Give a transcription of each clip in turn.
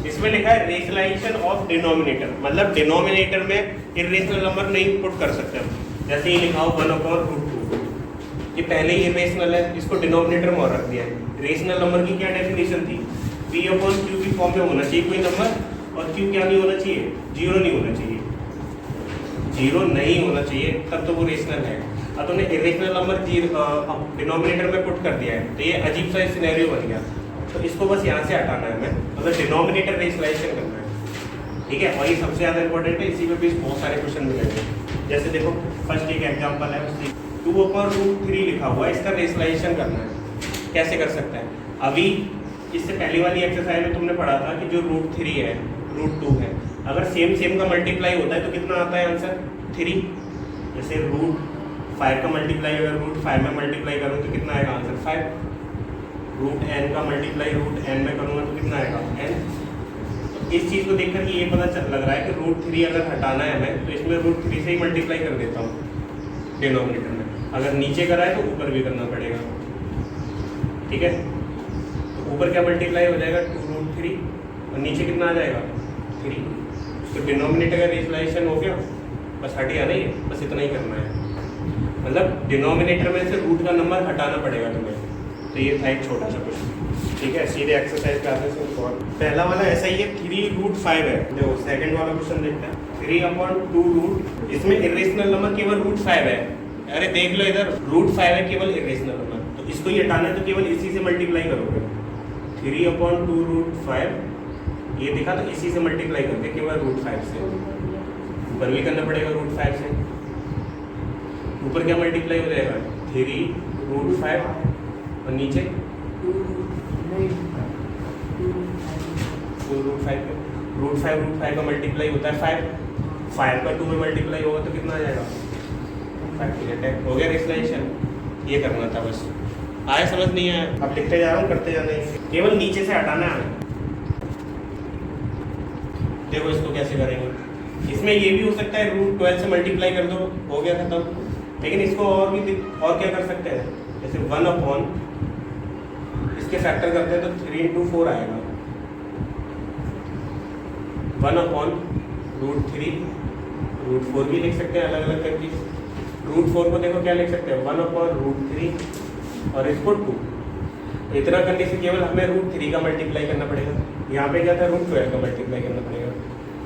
इसमें लिखा है रेशनलाइजेशन ऑफ डिनोमिनेटर, मतलब डिनोमिनेटर में इरेशनल नंबर नहीं पुट कर सकते हम। जैसे ये लिखा हो 1/√2, ये पहले ही इरेशनल है, इसको डिनोमिनेटर में और रख दिया है। रेशनल नंबर की क्या डेफिनेशन थी, P/Q की फॉर्म में होना चाहिए कोई नंबर, और Q क्या नहीं होना चाहिए, 0 नहीं होना चाहिए, 0 नहीं होना चाहिए, तब तो वो रेशनल है। अब तुमने इरेशनल नंबर डिनोमिनेटर में पुट कर दिया है, तो ये अजीब सा सिनेरियो बन गया। तो इसको बस यहाँ से हटाना है हमें, मतलब डिनोमिनेटर रेशनलाइजेशन करना है, ठीक है। और ये सबसे ज़्यादा इंपॉर्टेंट है, इसी में भी बहुत सारे क्वेश्चन मिलेंगे। जैसे देखो फर्स्ट एक एग्जांपल है, 2/√3 लिखा हुआ है, इसका रेशनलाइजेशन करना है, कैसे कर सकते हैं। अभी इससे पहली वाली एक्सरसाइज में तुमने पढ़ा था कि जो √3 है, √2 है, अगर सेम का मल्टीप्लाई होता है तो कितना आता है आंसर, 3। जैसे √5 का मल्टीप्लाई अगर √5 में मल्टीप्लाई करूँ तो कितना आएगा आंसर 5। √n का मल्टीप्लाई √n में करूँगा तो कितना आएगा n। तो इस चीज़ को देख कर ये पता लग रहा है कि √3 अगर हटाना है हमें तो इसमें √3 से ही मल्टीप्लाई कर देता हूँ डिनोमिनेटर में। अगर नीचे करा है तो ऊपर भी करना पड़ेगा, ठीक है। तो ऊपर क्या मल्टीप्लाई हो जाएगा 2√3 और नीचे कितना आ जाएगा 3। तो डिनोमिनेटर का रेशनलाइजेशन हो गया, बस हट गया नहीं, बस इतना ही करना है। मतलब डिनोमिनेटर में से रूट का नंबर हटाना पड़ेगा तुम्हें। तो ये था एक छोटा सा क्वेश्चन, ठीक है। सीधे एक्सरसाइज पे आते हैं। पहला वाला ऐसा ही है, 3√5 है। देखो सेकंड वाला क्वेश्चन देखते हैं, 3/2 इसमें इरेशनल नंबर केवल √5 है। अरे देख लो इधर, √5 है केवल इरेशनल नंबर, तो इसको ही हटाना है तो केवल इसी से मल्टीप्लाई करोगे। 3/2√5 ये दिखा तो इसी से मल्टीप्लाई करके केवल √5 से, ऊपर भी करना पड़ेगा √5 से। ऊपर क्या मल्टीप्लाई हो जाएगा 3√5 और नीचे 2√5 का मल्टीप्लाई होता है 5 का 2 में मल्टीप्लाई होगा तो कितना आ जाएगा 5 हो गया रेशनलाइजेशन। ये करना था बस, आए समझ नहीं आया, अब लिखते जा रहा हूँ, करते जाना है, केवल नीचे से हटाना है हमें। देखो इसको कैसे करेंगे, इसमें ये भी हो सकता है √12 से मल्टीप्लाई कर दो, हो गया खत्म। लेकिन इसको और क्या कर सकते हैं, जैसे 1/, इसके फैक्टर करते हैं तो 3 × 4 आएगा। 1/√3, √4 भी लिख सकते हैं अलग अलग करके। √4 को देखो क्या लिख सकते हैं 1/√3 और इसको 2। तो इतना करने से केवल हमें √3 का मल्टीप्लाई करना पड़ेगा। यहाँ पे क्या था √12 का मल्टीप्लाई करना पड़ेगा,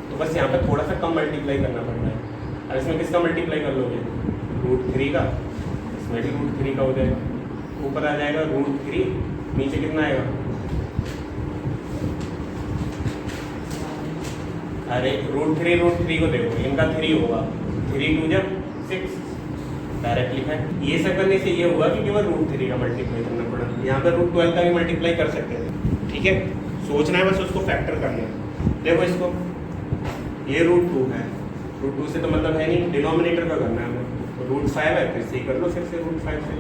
तो बस यहाँ पे थोड़ा सा कम मल्टीप्लाई करना पड़ रहा है। अब इसमें किसका मल्टीप्लाई कर लोगे √3 का, इसमें भी √3 का हो जाएगा, ऊपर आ जाएगा √3, नीचे कितना आएगा, अरे √3 को देखो, इनका 3 होगा, 3 × 2 = 6, डायरेक्ट लिखा है। ये सब करने से ये हुआ कि केवल √3 का मल्टीप्लाई करना पड़ा। यहाँ पे √12 का भी मल्टीप्लाई कर सकते थे, ठीक है। सोचना है बस, उसको फैक्टर करना है। देखो इसको, ये √2 है, √2 से तो मतलब है नहीं, डिनोमिनेटर का करना है हमें। तो √5 है, फिर से कर लो, फिर से √5 से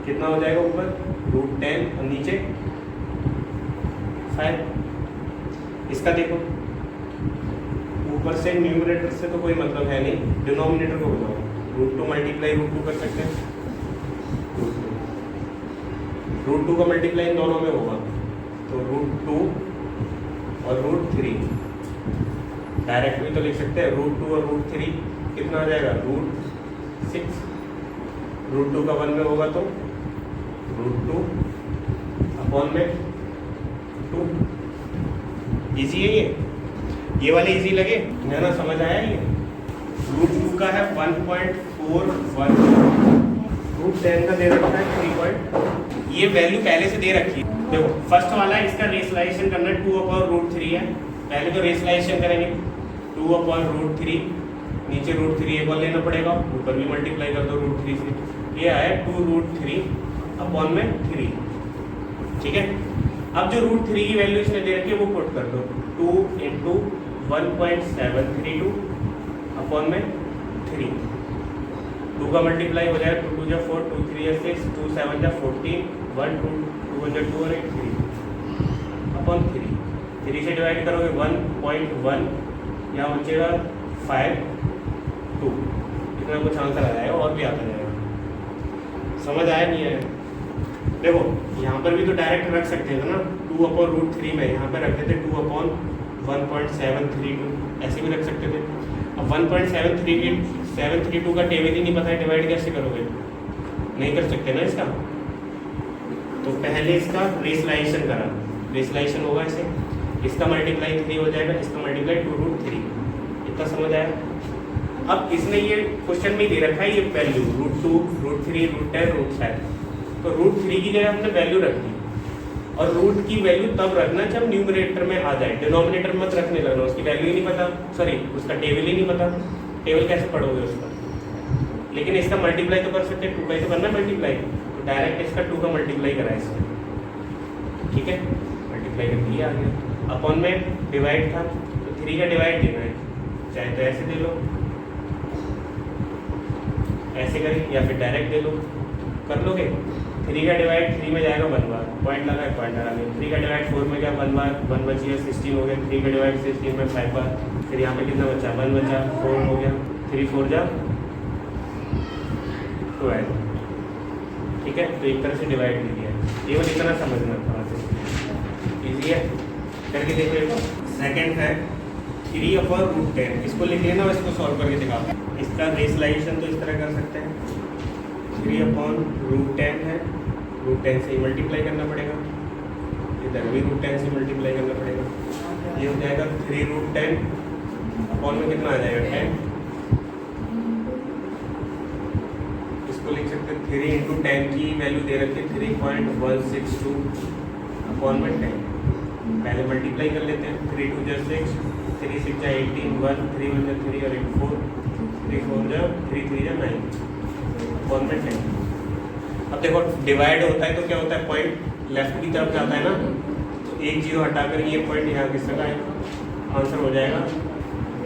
कितना हो जाएगा, ऊपर √10 और नीचे 5। इसका देखो, ऊपर से न्यूमरेटर से तो कोई मतलब है नहीं, डिनोमिनेटर को बताओ, √2 मल्टीप्लाई √2 कर सकते हैं, √2 का मल्टीप्लाई इन दोनों में होगा, तो √2 और √3 डायरेक्ट भी तो लिख सकते हैं। √2 और √3 कितना आ जाएगा √6, √2 का 1 में होगा तो √2 अपॉन में 2। इजी है ये वाले इजी लगे है ना, समझ आया ये। √2 का है 1.41, √10 का दे रखा है 3. ये वैल्यू पहले से दे रखी है। देखो फर्स्ट वाला है, इसका रेशनलाइजेशन करना है, 2/√3 है। पहले तो रेशनलाइजेशन करेंगे 2/√3, नीचे √3 एक और लेना पड़ेगा, ऊपर भी मल्टीप्लाई कर दो √3 से, ये आया 2√3 अपॉन में 3, ठीक है। अब जो √3 की वैल्यू इसने दे रखी है वो पुट कर दो, 2 × 1.732 अपॉन में 3। 2 का मल्टीप्लाई हो जाएगा, 2 × 2 = 4, 2 × 3 = 6, 2 × 7 = 14, 1 2 2 × 2 और 8 3 अपॉन 3। 3 से डिवाइड करोगे 1.1, यहाँ बचेगा 5 2, इतना कुछ आंसर आ जाएगा, और भी आता जाएगा। समझ आया नहीं आया? देखो यहाँ पर भी तो डायरेक्ट रख सकते थे ना, 2/√3 में यहाँ पर रखते थे 2/1.732, ऐसे भी रख सकते थे। अब 1.732 का टेबल ही नहीं पता है, डिवाइड कैसे करोगे? नहीं कर सकते ना इसका। तो पहले इसका रेशलाइजेशन करा, रेशलाइजेशन होगा ऐसे, इसका मल्टीप्लाई 3 हो जाएगा, इसका मल्टीप्लाई 2√3, इतना समझ आया? अब इसने ये क्वेश्चन में दे रखा है ये वैल्यू √2, √3, √10, √5, तो √3 की जगह हमने वैल्यू रख दी, और रूट की वैल्यू तब रखना जब न्यूमरेटर में आ जाए, डिनोमिनेटर मत रखने लगना, उसकी वैल्यू ही नहीं पता, सॉरी उसका टेबल ही नहीं पता, टेबल कैसे पढ़ोगे उसका? लेकिन इसका मल्टीप्लाई तो कर सकते हैं, 2 का ही तो करना है मल्टीप्लाई, तो डायरेक्ट इसका 2 का मल्टीप्लाई करा इसमें, ठीक है, मल्टीप्लाई कर दिया आ गया। अपॉन में डिवाइड था तो 3 का डिवाइड देना है, चाहे तो ऐसे दे लो, ऐसे करें, या फिर डायरेक्ट दे लो, कर लोगे। 3 का डिवाइड 3 में जाएगा 1 बार, पॉइंट लगा है, पॉइंट लगा लें। 3 का डिवाइड 4 में क्या 1 बार, 1 बची है, 16 हो गया। 3 का डिवाइड 16 में 5 बार, फिर यहाँ पे कितना बचा, 1 बचा, 4 हो गया, 3 4 जा 12, ठीक है। तो एक तरह से डिवाइड कर दिया है, ये बस इतना समझना थोड़ा सा ईजी है, करके देखो। सेकेंड है 3/√10, इसको लिख लेना, इसको सॉल्व करके दिखाओ। इसका रेशलाइजेशन तो इस तरह कर सकते हैं, 3/√10 है, √10 से ही मल्टीप्लाई करना पड़ेगा, इधर भी √10 से मल्टीप्लाई करना पड़ेगा, ये हो जाएगा 3√10 अपॉन में कितना आ जाएगा 10, इसको लिख सकते हैं 3 × 10 की वैल्यू दे रखी है 3.162 अपॉन में 10, पहले मल्टीप्लाई कर लेते हैं, 3 2 जा 6, 3 6 जा 18, 1 3 1 जा 3 और 1 4, 3 4 जा 3 3 जा 9 अपॉन में 10। अब देखो डिवाइड होता है तो क्या होता है, पॉइंट लेफ्ट की तरफ जाता है ना, तो एक जीरो हटाकर ये पॉइंट यहाँ किस तरह है, आंसर हो जाएगा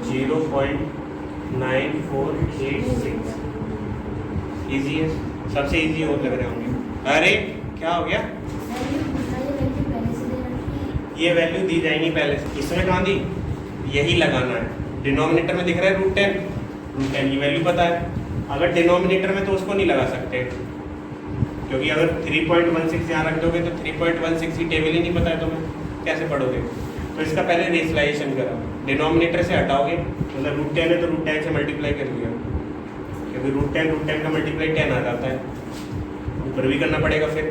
0.9486। इजी है, सबसे इजी और लग रहे होंगे। अरे क्या हो गया, ये वैल्यू दी जाएंगी पहले से, इसमें कहाँ दी, यही लगाना है। डिनोमिनेटर में दिख रहा है √10, √10 की वैल्यू पता है, अगर डिनोमिनेटर में तो उसको नहीं लगा सकते, क्योंकि अगर 3.16 यहाँ रख दोगे तो 3.16 की टेबल ही नहीं पता है तुम्हें, कैसे पढ़ोगे? तो इसका पहले रेशलाइजेशन करा, डिनोमिनेटर से हटाओगे, मतलब √10 है तो √10 से मल्टीप्लाई कर लिया, क्योंकि √10 का मल्टीप्लाई 10 आ जाता है, ऊपर भी करना पड़ेगा, फिर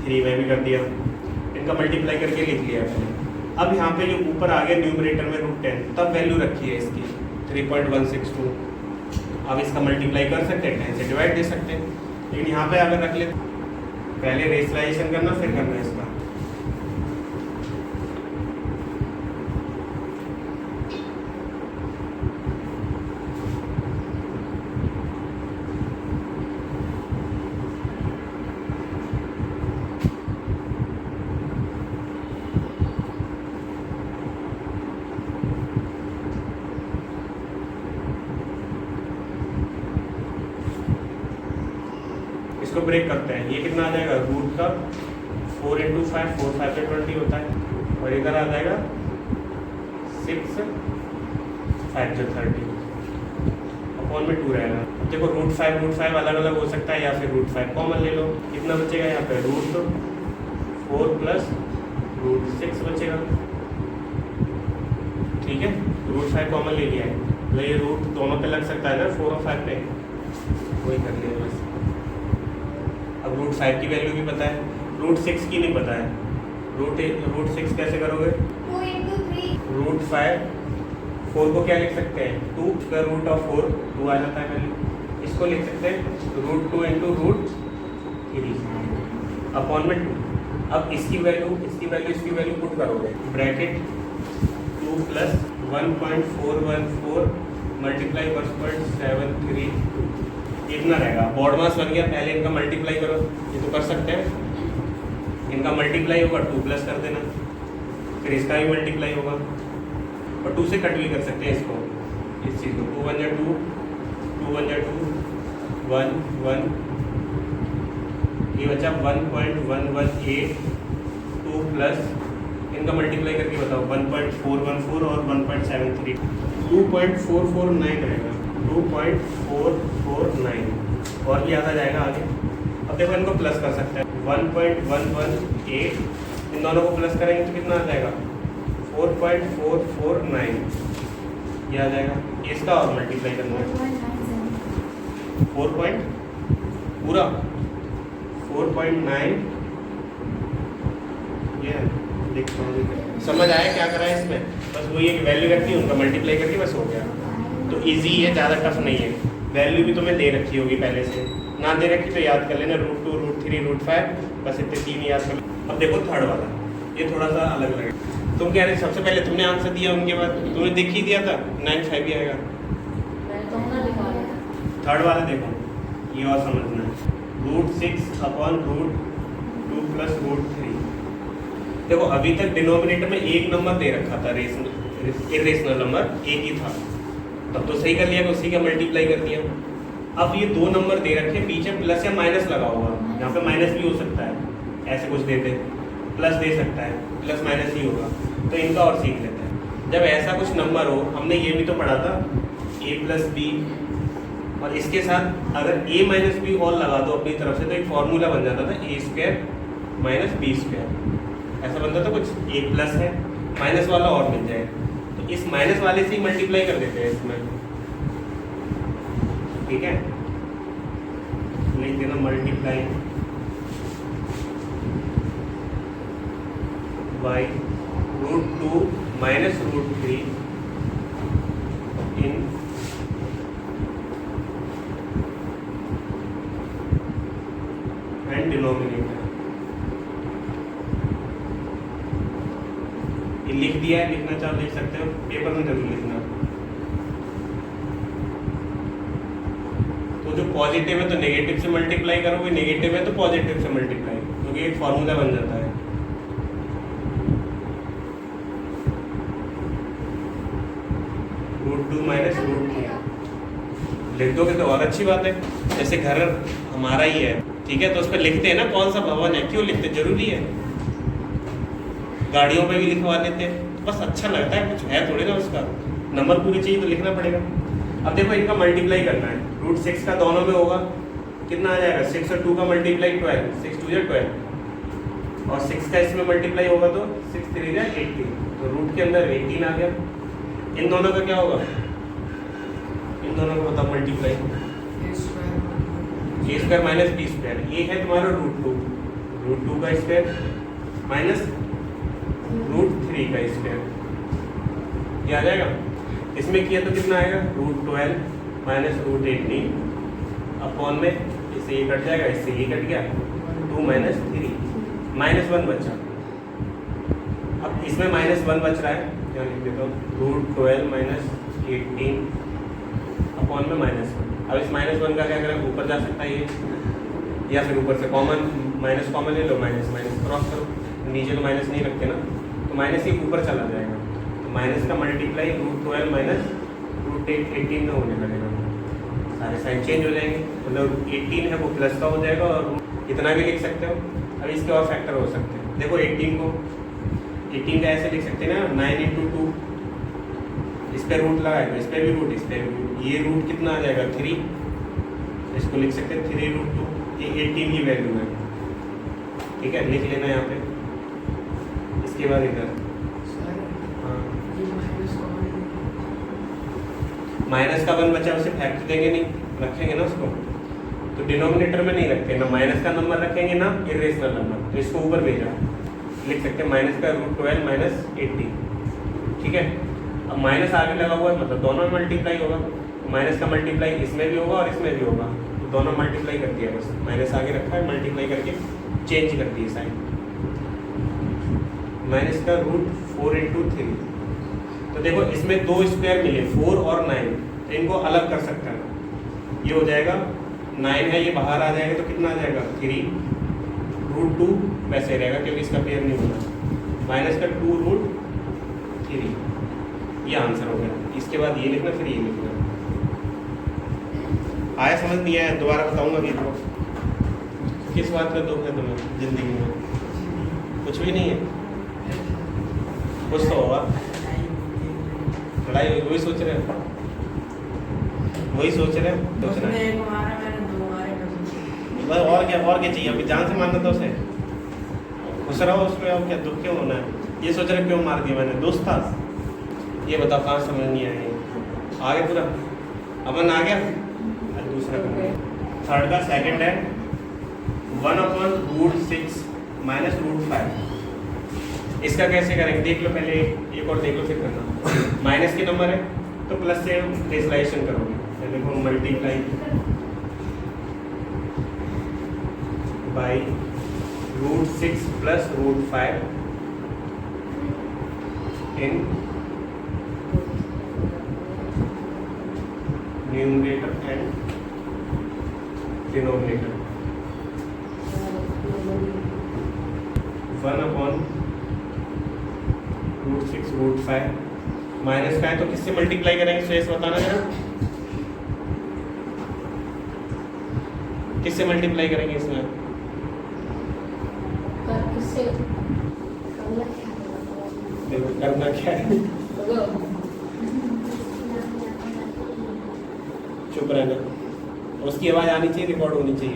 3 में भी कर दिया, इनका मल्टीप्लाई करके लिख लिया पहले। अब यहाँ पे जो ऊपर आ गया न्यूमरेटर में √10, तब वैल्यू रखी है इसकी 3.162, अब इसका मल्टीप्लाई कर सकते हैं, 10 से डिवाइड दे सकते हैं, लेकिन यहाँ पे अगर रख ले, पहले रेशलाइजेशन करना फिर करना है इसका। इसको ब्रेक करते हैं, ये कितना आ जाएगा, रूट का 4 × 5, 4 5 पे 20 होता है, और इधर आ जाएगा 6 5 जो 30 अपॉन में 2 रहेगा। अब देखो √5 अलग अलग हो सकता है, या फिर √5 कॉमन ले लो, कितना बचेगा यहाँ पे, √4 + √6 बचेगा, ठीक है। √5 कॉमन ले लिया है, मतलब ये रूट दोनों पे लग सकता है ना, 4 और 5 पे, वही कर लिया बस। अब √5 की वैल्यू भी पता है, √6 की नहीं पता है, √6 कैसे करोगे, 2 × 3, √5 4 को क्या लिख सकते हैं, 2 √4 2 आ जाता है वैल्यू, इसको लिख सकते हैं √2 × √3 अपॉन में 2। अब इसकी वैल्यू पुट करोगे, ब्रैकेट 2 + 1.414 मल्टीप्लाई 1.732, इतना रहेगा। बॉड मास बन गया, पहले इनका मल्टीप्लाई करो, ये तो कर सकते हैं, इनका मल्टीप्लाई होगा 2 + कर देना, फिर इसका भी मल्टीप्लाई होगा, और 2 से कट भी कर सकते हैं इसको, इस चीज़ को, 2 × 1 = 2, 2 × 2 1 1, ये बचा 1.118 2 प्लस इनका मल्टीप्लाई करके बताओ, 1.414 और 1.73, 2.449 रहेगा, 2.449, और भी आता जाएगा आगे, अब देखो इनको प्लस कर सकते हैं 1.118, इन दोनों को प्लस करेंगे तो कितना आ जाएगा 4.449, ये आ जाएगा। इसका और मल्टीप्लाई करना है 4 पॉइंट पूरा 4.9, ये देखता हूँ समझ आया क्या करा है इसमें। बस वही एक वैल्यू रखी उनका मल्टीप्लाई करके बस हो गया। तो इजी है, ज़्यादा टफ नहीं है। वैल्यू भी तुम्हें दे रखी होगी पहले से, ना दे रखी तो याद कर लेना √2 √3 √5, बस इतने 3 याद कर। अब देखो थर्ड वाला, ये थोड़ा सा अलग लगेगा। तुम कह रहे सबसे पहले तुमने आंसर दिया, उनके बाद तुम्हें दिख ही दिया था 9.5 ही आएगा। थर्ड वाला देखो, ये और समझना है √6/√2 + √3। देखो अभी तक डिनोमिनेटर में एक नंबर दे रखा था, इरेशनल नंबर एक ही था, तब तो सही कर लिया, उसी का मल्टीप्लाई कर दिया। अब ये दो नंबर दे रखे, पीछे प्लस या माइनस लगा हुआ, यहाँ पे माइनस भी हो सकता है, ऐसे कुछ देते, प्लस दे सकता है, प्लस माइनस ही होगा। तो इनका और सीख लेते हैं। जब ऐसा कुछ नंबर हो, हमने ये भी तो पढ़ा था a + b, और इसके साथ अगर a - b और लगा दो अपनी तरफ से तो एक फॉर्मूला बन जाता था a² - b²। ऐसा बनता था कुछ, एक प्लस है माइनस वाला और मिल जाए, तो इस माइनस वाले से ही मल्टीप्लाई कर देते हैं इसमें, ठीक है। लिख देना multiply by √2 - √3 in and denominator. ये लिख दिया है, लिखना चाहो लिख सकते हो, पेपर में जरूर लिखना। तो जो पॉजिटिव है तो नेगेटिव से मल्टीप्लाई करोगे, नेगेटिव है तो पॉजिटिव से मल्टीप्लाई, क्योंकि एक फॉर्मूला बन जाता है। √2 - √3 लिख दोगे तो और अच्छी बात है। जैसे घर हमारा ही है, ठीक है, तो उस पर लिखते हैं ना कौन सा भवन है, क्यों लिखते, जरूरी है। गाड़ियों पे भी लिखवा लेते हैं, तो बस अच्छा लगता है, कुछ है थोड़े ना, उसका नंबर पूरी चाहिए तो लिखना पड़ेगा। अब देखो इनका मल्टीप्लाई करना है, √6 का दोनों में होगा, कितना आ जाएगा 6 और 2 का मल्टीप्लाई 12, 6 × 2 = 12, और 6 का इसमें मल्टीप्लाई होगा तो 6 × 3 = 18, तो रूट के अंदर 18 आ गया। इन दोनों का क्या होगा, इन दोनों का बताओ मल्टीप्लाई, a² - b², ये है तुम्हारा √2, √2 का स्क्वायर माइनस √3 का स्क्वायर, ये आ जाएगा। इसमें किया तो कितना आएगा √12 - √18 अपॉन में, इससे ये कट जाएगा, इससे ये कट गया, 2 - 3 -1 बचा। अब इसमें -1 बच रहा है, यहाँ लिख देता हूँ √12 - 18 अपॉन में -1। अब इस -1 का क्या करें, ऊपर जा सकता है ये, या फिर ऊपर से कॉमन माइनस कॉमन ले लो, माइनस क्रॉस करो, नीचे तो माइनस नहीं रखते ना, तो माइनस ही ऊपर चला जाएगा, तो माइनस का मल्टीप्लाई √12 - √18 में होने लगेगा, सारे साइन चेंज हो जाएंगे, मतलब 18 है वो प्लस का हो जाएगा, और इतना भी लिख सकते हो। अब इसके और फैक्टर हो सकते हैं, देखो 18 का ऐसे लिख सकते हैं ना, 9 × 2, इस पर रूट लगाएगा, इस पर भी रूट, इस पर भी रूट, ये रूट कितना आ जाएगा 3, इसको लिख सकते हैं 3√2, ये 18 की वैल्यू है, ठीक है, लिख लेना यहाँ पे। इसके बाद इधर माइनस का 1 बचा, उसे फैक्टर देंगे नहीं, रखेंगे ना उसको, तो डिनोमिनेटर में नहीं रखते ना, माइनस का नंबर रखेंगे ना इरेशनल नंबर, तो इसको ऊपर भेजा, लिख सकते हैं माइनस का √12 - 18, ठीक है। अब माइनस आगे लगा हुआ है, मतलब दोनों में मल्टीप्लाई होगा, तो माइनस का मल्टीप्लाई इसमें भी होगा और इसमें भी होगा, तो दोनों मल्टीप्लाई कर दिया, बस माइनस आगे रखा है, मल्टीप्लाई करके चेंज कर दिए साइन। माइनस का √4 × 3, तो देखो इसमें 2 स्क्वायर मिले, 4 और 9, तो इनको अलग कर सकते हैं, ये हो जाएगा 9 है, ये बाहर आ जाएगा तो कितना आ जाएगा 3, √2 वैसे रहेगा क्योंकि इसका पेयर नहीं होना, माइनस का 2√3, ये आंसर हो गया। इसके बाद ये लिखना, फिर ये लिखना। आया समझ नहीं आया, दोबारा बताऊंगा कि तो किस बात का दुख है तुम्हें जिंदगी में, कुछ भी नहीं है, कुछ तो होगा, लड़ाई वही सोच रहे हो, बस और क्या चाहिए, अभी जान से मारना था उसे, खुश रहो उसमें, और क्या दुख क्यों होना है, ये सोच रहे क्यों मार दिया मैंने, दोस्त था। ये बताओ कहाँ समझ नहीं आया, आगे पूरा अमन आ गया। दूसरा थर्ड का सेकंड है 1/√6 माइनस √5। इसका कैसे करेंगे देख लो, पहले एक और देख लो फिर करना। माइनस के नंबर है तो प्लस से रेजलाइजेशन करोगे, पहले देखो multiply by √6 plus √5 in numerator and denominator. 1/√6 minus का है तो किससे मल्टीप्लाई करेंगे शेष बताना जरा, किससे मल्टीप्लाई करेंगे इसमें, देखो करना क्या है, चुप रहना, उसकी आवाज आनी चाहिए, रिकॉर्ड होनी चाहिए,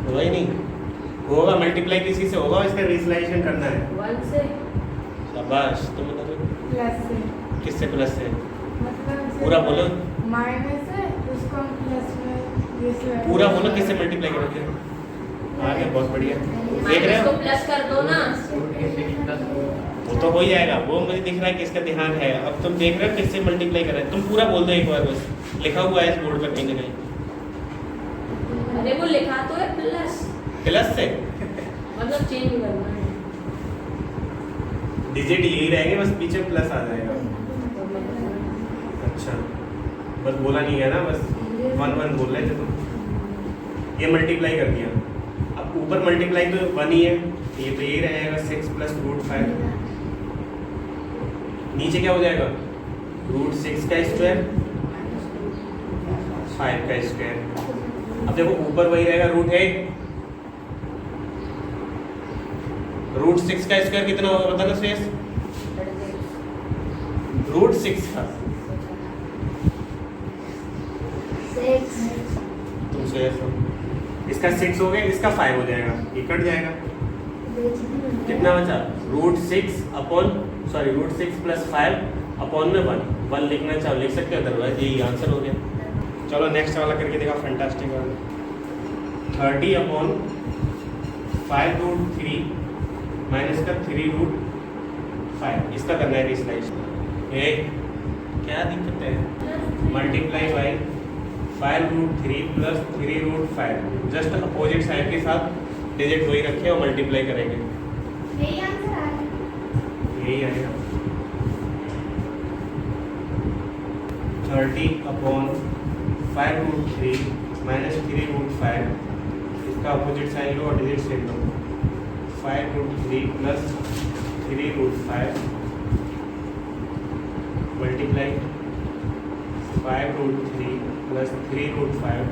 होगा ही नहीं, होगा मल्टीप्लाई किसी से होगा, इसका रीजलाइजेशन करना है 1 से, शाबाश, तुम बताओ प्लस से, किससे प्लस से, मतलब पूरा बोलो, माइनस है उसको हम प्लस में ये से पूरा बोलो किससे मल्टीप्लाई करोगे, आ गया बहुत बढ़िया, देख रहे हो प्लस कर दो ना, वो तो हो ही जाएगा, वो मुझे दिख रहा है कि इसका ध्यान है, अब तुम देख रहे हो किससे मल्टीप्लाई कर रहे हैं, तुम पूरा बोल दो एक बार, बस लिखा हुआ है इस बोर्ड पर कहीं ना कहीं, अरे वो लिखा तो है प्लस, प्लस से मतलब चेंज करना है, डिजिट यही रहेंगे बस पीछे प्लस आ जाएगा। अच्छा बस बोला नहीं है ना, बस 1 बोल रहे थे तुम, ये मल्टीप्लाई कर दिया, अब ऊपर मल्टीप्लाई तो 1 ही है, ये तो यही रहेगा 6 प्लस √5, नीचे क्या हो जाएगा √6 का स्क्वायर 5 का स्क्वायर। अब देखो ऊपर वही रहेगा √8, √6 का स्क्वायर कितना होगा बताना शेष, √6 का तुम शेष हो, इसका 6 हो गया, इसका 5 हो जाएगा, ये कट जाएगा, कितना बचा √6 प्लस 5 अपॉन में 1 लिखना चाहो लिख सकते हो, अदरवाइज यही आंसर हो गया। चलो नेक्स्ट वाला करके देखा, फैंटास्टिक वाला 30/5√3 माइनस का 3√5, इसका करना है रीजलाइजेशन, क्या दिक्कत है, multiply by 5√3 plus 3√5, just opposite side के साथ डिजिट वही रखे और मल्टीप्लाई करेंगे, यही आंसर आ गया, यही आएगा 30/5√3 माइनस 3√5, इसका अपोजिट साइन लो और डिजिट सेट लो, 5√3 प्लस 3√5 मल्टीप्लाई 5√3 प्लस 3√5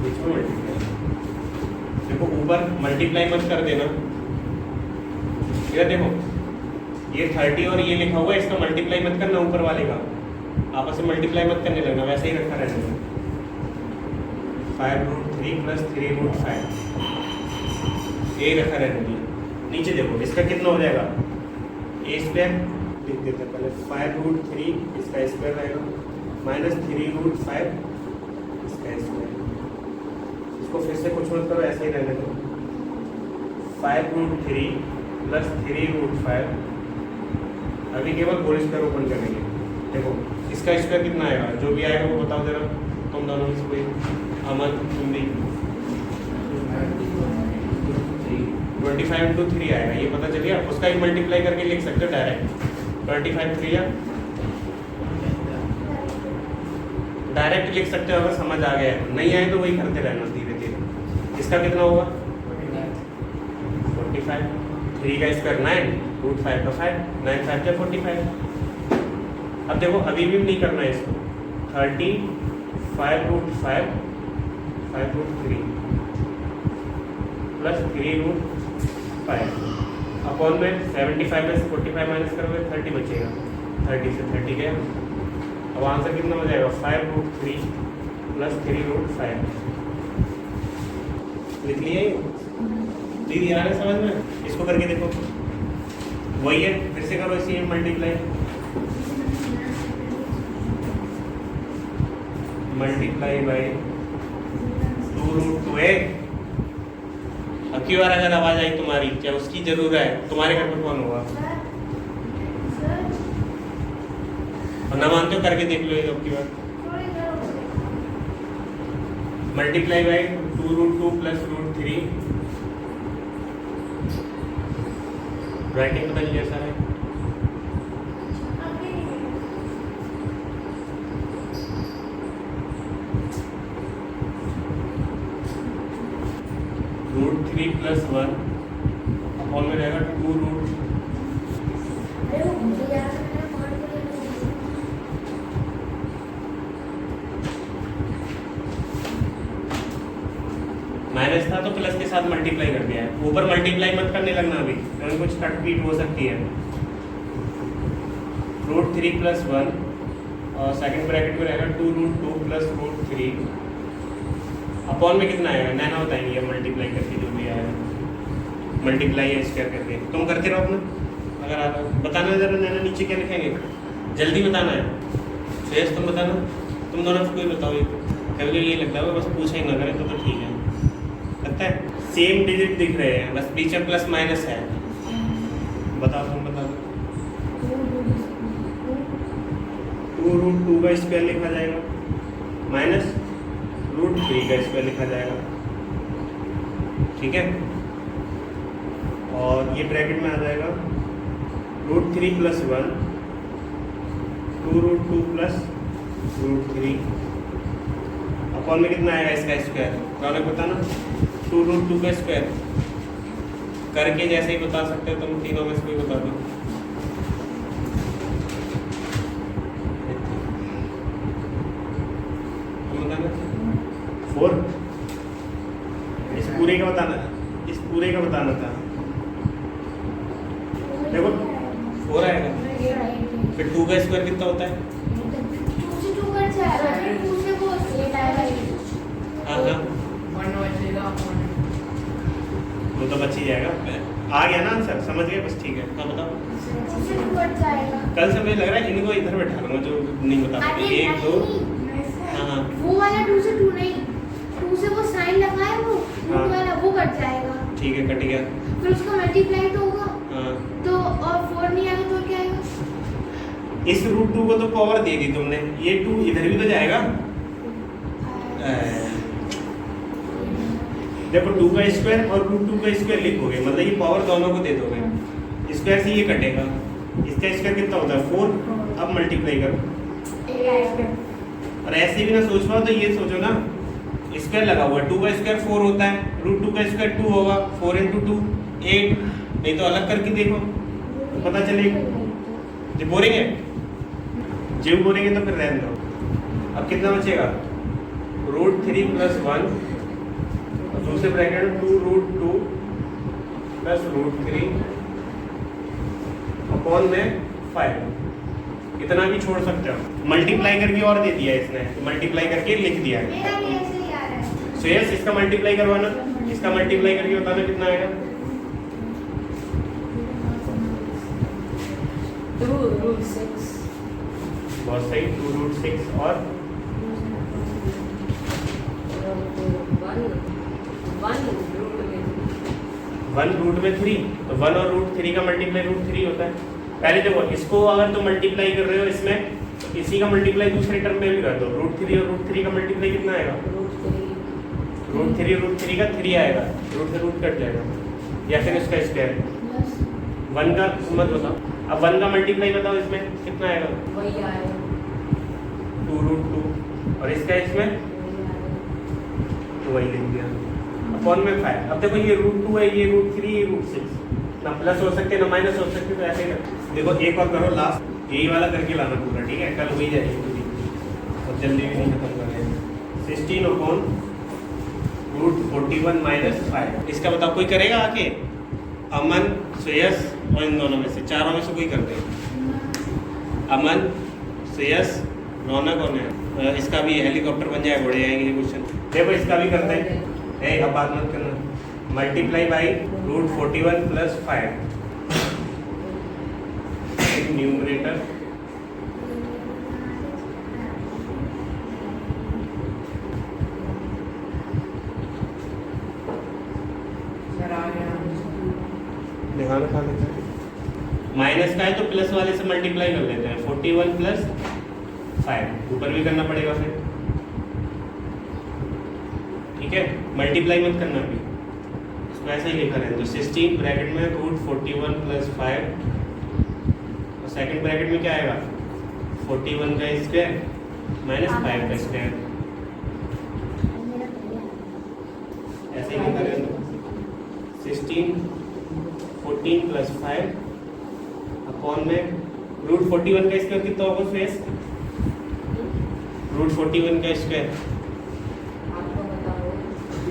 बीच में मल्टीप्लाई, देखो ऊपर मल्टीप्लाई मत कर देना, इधर देखो ये 30 और ये लिखा हुआ है, इसका मल्टीप्लाई मत करना, ऊपर वाले का आपस में मल्टीप्लाई मत करने लगना, वैसे ही रखा रहने दो, 5√3 प्लस 3√5 यही रखा रहने दिया, नीचे देखो इसका कितना हो जाएगा, ए स्क्वायर लिख देते हैं पहले, 5√3 इसका स्क्वायर रहेगा माइनस 3√5 इसका स्क्वायर, इसको फिर से कुछ मत करो, ऐसे ही रहने दो, 5√3 प्लस 3√5, अभी केवल होल स्क्वायर ओपन करेंगे, देखो इसका स्क्वायर कितना आएगा, जो भी आएगा वो बताओ जरा, तुम दोनों में से कोई, अमन तुम भी, 25 × 3 आएगा, ये पता चलिए, उसका ही मल्टीप्लाई करके लिख सकते हो डायरेक्ट, 25 3 डायरेक्ट लिख सकते हो अगर समझ आ गया है, नहीं आए तो वही करते रहना धीरे धीरे। इसका कितना होगा 45, 3 का स्क्वायर 9, √5 का 5, 9 5 का 45। अब देखो अभी भी नहीं करना है इसको, 30/5√5 5√3 प्लस 3√5 अपॉन में 75 में से 45 माइनस करोगे 30 बचेगा, 30 से 30 गया, अब आंसर कितना हो जाएगा 5√3 प्लस 3√5। लिख लिया ये? दीदी आ रहा है समझ में? इसको करके देखो, वही है, फिर से करो इसी मल्टीप्लाई बाई 2√2 है। अब की बार अगर आवाज आई तुम्हारी, क्या उसकी जरूरत है? तुम्हारे घर पर कौन होगा? और ना मानते हो करके देख लो ये अब की बार। मल्टीप्लाई बाई 2√2 प्लस √3, राइटिंग बदल जैसा है। √3 प्लस 1 अपॉन में रहेगा 2√, माइनस था तो प्लस के साथ मल्टीप्लाई कर दिया है। ऊपर मल्टीप्लाई मत करने लगना अभी, क्योंकि कुछ कटपीट हो सकती है। √3 प्लस 1 और सेकंड ब्रैकेट में रहेगा 2√2 प्लस √3 अपॉन में कितना आएगा? नैना बताएंगे ये मल्टीप्लाई करके जो भी आएगा, मल्टीप्लाई या स्क्वायर करके। तुम करते रहो अपना, अगर आप बताना जरा नैना नीचे क्या लिखेंगे, जल्दी बताना है। श्रेयस तुम बताना, तुम दोनों से कोई बताओ। ये कभी ये लगता है बस पूछा ही ना करें तो ठीक है, लगता है सेम डिजिट दिख रहे हैं, बस बीच में प्लस माइनस है। बताओ तुम बताओ। 2√2 का स्क्वायर लिखा जाएगा माइनस √3 का स्क्वायर लिखा जाएगा, ठीक है। और ये ब्रैकेट में आ जाएगा √3 प्लस 1 2√2 प्लस √3 अपॉन में कितना आएगा इसका स्क्वायर? रौनक बताना। 2√2 का स्क्वायर करके जैसे ही बता सकते हो तुम, तीनों में से कोई बता दो। तुम बताना 4, इस पूरे का बताना, इस पूरे का बताना था। देखो 4 आएगा, फिर 2 का स्क्वायर कितना होता है? हाँ हाँ, वो तो बच ही जाएगा। आ गया ना आंसर, समझ गए? बस ठीक है। हाँ बताओ। कल से मुझे लग रहा है इनको इधर बैठा लूंगा जो नहीं बता पाते। 1 2, हाँ हाँ, वो वाला 2 से 2 नहीं, 2 से वो साइन लगा है वो हाँ। वाला वो कट जाएगा, ठीक है, कट गया। फिर उसका मल्टीप्लाई तो होगा हाँ, तो, और 4 नहीं आएगा तो क्या आएगा? इस √2 को तो पावर दे दी तुमने, ये 2 इधर भी तो जाएगा। देखो 2 का स्क्वायर और √2 का स्क्वायर लिखोगे, मतलब ये पावर दोनों को दे दोगे। स्क्वायर से ये कटेगा, इसका स्क्वायर कितना होता है? 4। अब मल्टीप्लाई करो। और ऐसे भी ना सोच पाओ तो ये सोचो ना, स्क्वायर लगा हुआ है, 2 का स्क्वायर 4 होता है, √2 का स्क्वायर 2 होगा, 4 × 2 8। नहीं तो अलग करके देखो तो पता चलेगा। जो बोलेंगे जीव बोलेंगे तो फिर रहने दो। अब कितना बचेगा? √3 प्लस 1 दूसरे ब्रैकेट में 2√2 प्लस √3 अपॉन में 5। इतना भी छोड़ सकते हो। मल्टीप्लाई करके और दे दिया इसने, मल्टीप्लाई करके लिख दिया है। मेरा भी ऐसे ही आ रहा है। सो यस, इसका मल्टीप्लाई करवाना, इसका मल्टीप्लाई करके बताना कितना आएगा। 2√6 बहुत सही, 2√6 और 1√3। तो 1 और √3 का मल्टीप्लाई √3 होता है। पहले देखो इसको अगर तुम मल्टीप्लाई कर रहे हो इसमें, तो इसी का मल्टीप्लाई दूसरे टर्म में भी कर दो। √3 और √3 का मल्टीप्लाई कितना आएगा? √3 और √3 का 3 आएगा, रूट से रूट कट जाएगा, या फिर इसका स्क्वायर। 1 का मत बताओ, अब 1 का मल्टीप्लाई बताओ, इसमें कितना आएगा? वही आएगा 2√2 और इसका इसमें तो वही लिख दिया अपॉन में 5। अब देखो ये √2 है, ये √3, ये √6, ना प्लस हो सकते ना माइनस हो सकते, तो ऐसे कर। देखो एक और करो लास्ट, यही वाला करके लाना पूरा, ठीक है? कल हो ही जाएगी पूरी, और जल्दी भी नहीं खत्म कर रहे। 16 अपॉन √41 माइनस 5। इसका बताओ कोई करेगा आके? अमन, श्रेयस और इन दोनों में से, चारों में से कोई कर दे। अमन, श्रेयस, रौनक और मैं। इसका भी हेलीकॉप्टर बन जाए, बढ़ जाएंगे क्वेश्चन। देखो इसका भी करते हैं। अब बात मत करना। मल्टीप्लाई बाई √41 प्लस 5 न्यूमरेटर दिखाना खा लेते हैं। माइनस का है तो प्लस वाले से मल्टीप्लाई कर लेते हैं 41 प्लस 5 ऊपर भी करना पड़ेगा फिर, ठीक है। मल्टीप्लाई मत करना अभी, इसको ऐसे ही लिखा रहने तो 16 ब्रैकेट में √41 प्लस 5 और सेकंड ब्रैकेट में क्या आएगा 41 का स्क्वायर माइनस 5 का स्क्वायर, ऐसे ही लिखा रहने 16 14 प्लस 5 अपॉन में √41 का स्क्वायर कितना होगा फेस, √41 का स्क्वायर आपको बताओ।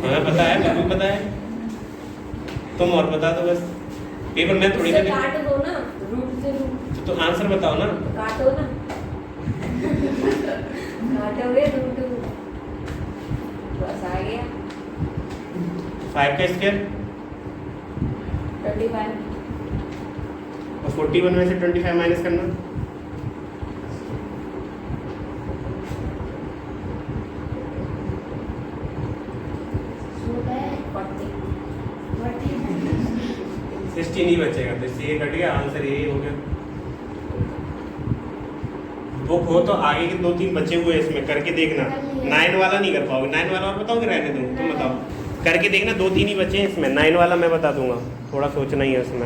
हमें पता है, बिल्कुल पता है, तुम और बता दो बस, पेपर में थोड़ी उससे ना काट दो ना, रूट से रूट तो आंसर बताओ ना। काटो ना। काटोगे रूट बस आ गया 5 का स्क्वायर 25 और 41 में से 25 माइनस करना, सोलह 40 16 ही बचेगा तो इससे ये कट गया, आंसर यही हो गया। बुक हो तो आगे के 2-3 बचे हुए हैं इसमें करके देखना, 9 वाला नहीं कर पाओगे, 9 वाला और बताओगे, रहने दूँ तुम बताओ, करके देखना 2-3 ही बचे हैं इसमें, 9 वाला मैं बता दूंगा, थोड़ा सोचना ही है उसमें।